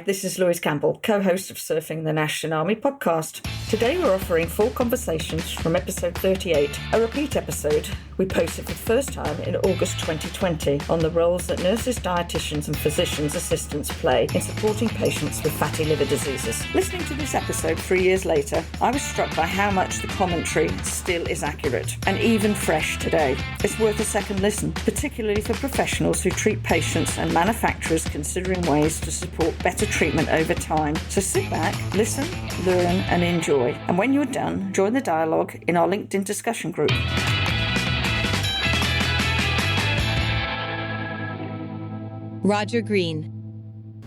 this is Louise Campbell, co-host of Surfing the NASH Tsunami podcast. Today we're offering full conversations from episode 38, a repeat episode we posted for the first time in August 2020 on the roles that nurses, dietitians and physicians' assistants play in supporting patients with fatty liver diseases. Listening to this episode 3 years later, I was struck by how much the commentary still is accurate and even fresh today. It's worth a second listen, particularly for professionals who treat patients and manufacturers considering ways to support better treatment over time. So sit back, listen, learn and enjoy. And when you're done, join the dialogue in our LinkedIn discussion group. Roger Green.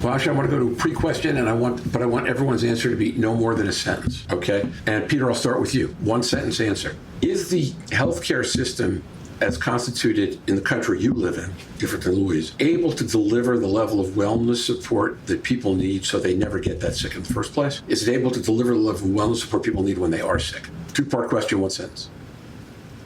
Well, actually, I want to go to a pre-question, and I want everyone's answer to be no more than a sentence, okay? And Peter, I'll start with you. One sentence answer. Is the healthcare system as constituted in the country you live in, different than Louise, able to deliver the level of wellness support that people need so they never get that sick in the first place? Is it able to deliver the level of wellness support people need when they are sick? Two-part question, one sentence.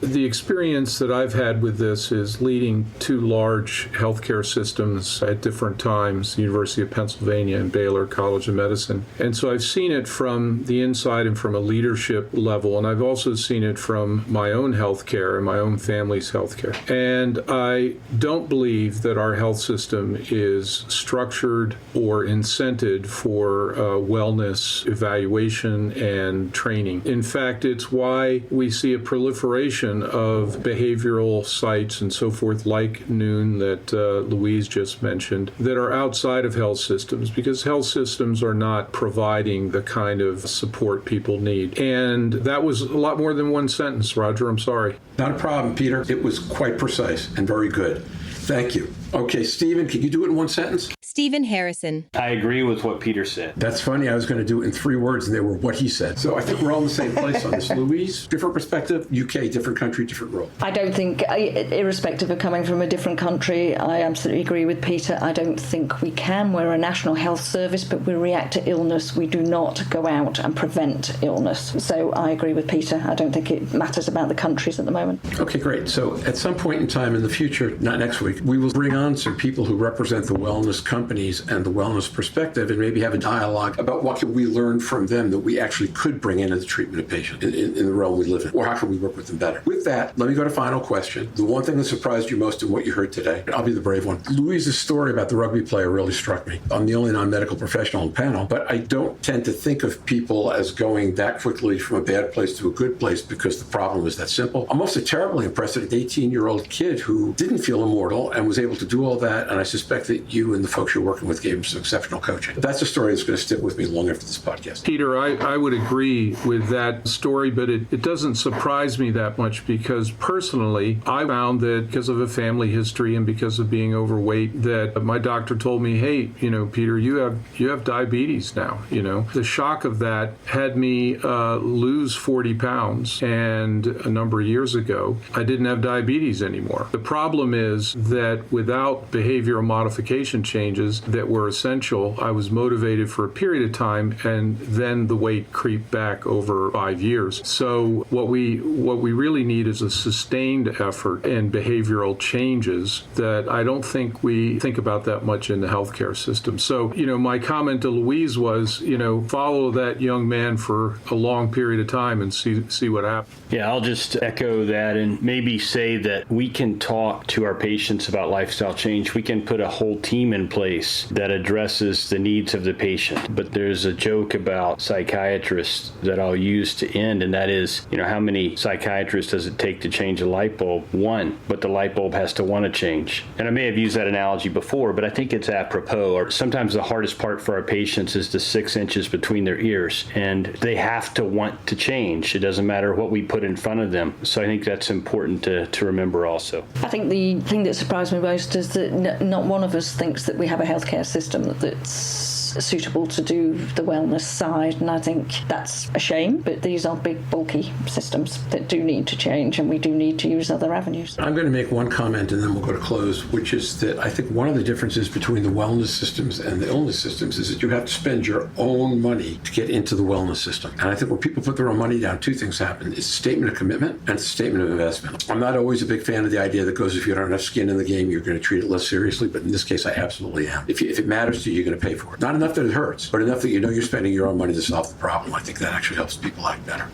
The experience that I've had with this is leading two large healthcare systems at different times, the University of Pennsylvania and Baylor College of Medicine. And so I've seen it from the inside and from a leadership level, and I've also seen it from my own healthcare and my own family's healthcare. And I don't believe that our health system is structured or incented for wellness evaluation and training. In fact, it's why we see a proliferation of behavioral sites and so forth like Noom that Louise just mentioned that are outside of health systems, because health systems are not providing the kind of support people need. And that was a lot more than one sentence, Roger. I'm sorry. Not a problem, Peter. It was quite precise and very good. Thank you. Okay, Stephen, can you do it in one sentence? Stephen Harrison. I agree with what Peter said. That's funny. I was going to do it in 3 words, and they were what he said. So I think we're all in the same place on this. Louise, different perspective. UK, different country, different role. I don't think, irrespective of coming from a different country, I absolutely agree with Peter. I don't think we can. We're a national health service, but we react to illness. We do not go out and prevent illness. So I agree with Peter. I don't think it matters about the countries at the moment. Okay, great. So at some point in time in the future, not next week, we will bring on some people who represent the wellness companies and the wellness perspective and maybe have a dialogue about what can we learn from them that we actually could bring into the treatment of patients in the realm we live in, or how can we work with them better. With that, let me go to final question. The one thing that surprised you most in what you heard today, I'll be the brave one. Louise's story about the rugby player really struck me. I'm the only non-medical professional on the panel, but I don't tend to think of people as going that quickly from a bad place to a good place because the problem is that simple. I'm also terribly impressed at an 18-year-old kid who didn't feel immortal and was able to do all that, and I suspect that you and the folks you're working with gave him some exceptional coaching. But that's a story that's going to stick with me long after this podcast. Peter, I would agree with that story, but it doesn't surprise me that much because personally, I found that because of a family history and because of being overweight, that my doctor told me, hey, Peter, you have diabetes now. The shock of that had me lose 40 pounds, and a number of years ago, I didn't have diabetes anymore. The problem is that without behavioral modification changes that were essential, I was motivated for a period of time, and then the weight creeped back over 5 years. So what we really need is a sustained effort and behavioral changes that I don't think we think about that much in the healthcare system. So, my comment to Louise was, follow that young man for a long period of time and see what happens. Yeah, I'll just echo that and maybe say that we can talk to our patients about lifestyle change. We can put a whole team in place that addresses the needs of the patient. But there's a joke about psychiatrists that I'll use to end, and that is, how many psychiatrists does it take to change a light bulb? One, but the light bulb has to want to change. And I may have used that analogy before, but I think it's apropos. Or sometimes the hardest part for our patients is the 6 inches between their ears, and they have to want to change. It doesn't matter what we put in front of them. So I think that's important to remember also. I think the thing that surprised me most is that not one of us thinks that we have a healthcare system that's suitable to do the wellness side, and I think that's a shame, but these are big, bulky systems that do need to change, and we do need to use other avenues. I'm going to make one comment and then we'll go to close, which is that I think one of the differences between the wellness systems and the illness systems is that you have to spend your own money to get into the wellness system. And I think when people put their own money down, two things happen. It's a statement of commitment and it's a statement of investment. I'm not always a big fan of the idea that goes, if you don't have enough skin in the game, you're going to treat it less seriously, but in this case, I absolutely am. If it matters to you, you're going to pay for it. Not enough enough that it hurts, but enough that you know you're spending your own money to solve the problem. I think that actually helps people act better.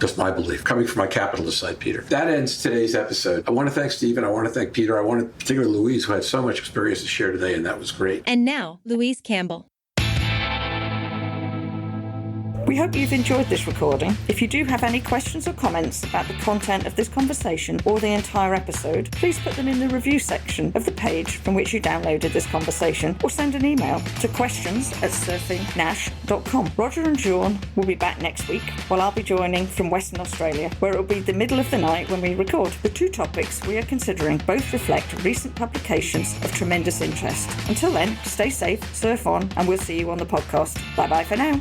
Just my belief, coming from my capitalist side, Peter. That ends today's episode. I want to thank Stephen. I want to thank Peter. I want to particularly Louise, who had so much experience to share today, and that was great. And now, Louise Campbell. We hope you've enjoyed this recording. If you do have any questions or comments about the content of this conversation or the entire episode, please put them in the review section of the page from which you downloaded this conversation, or send an email to questions@SurfingNASH.com. Roger and Sean will be back next week, while I'll be joining from Western Australia, where it will be the middle of the night when we record. The two topics we are considering both reflect recent publications of tremendous interest. Until then, stay safe, surf on, and we'll see you on the podcast. Bye-bye for now.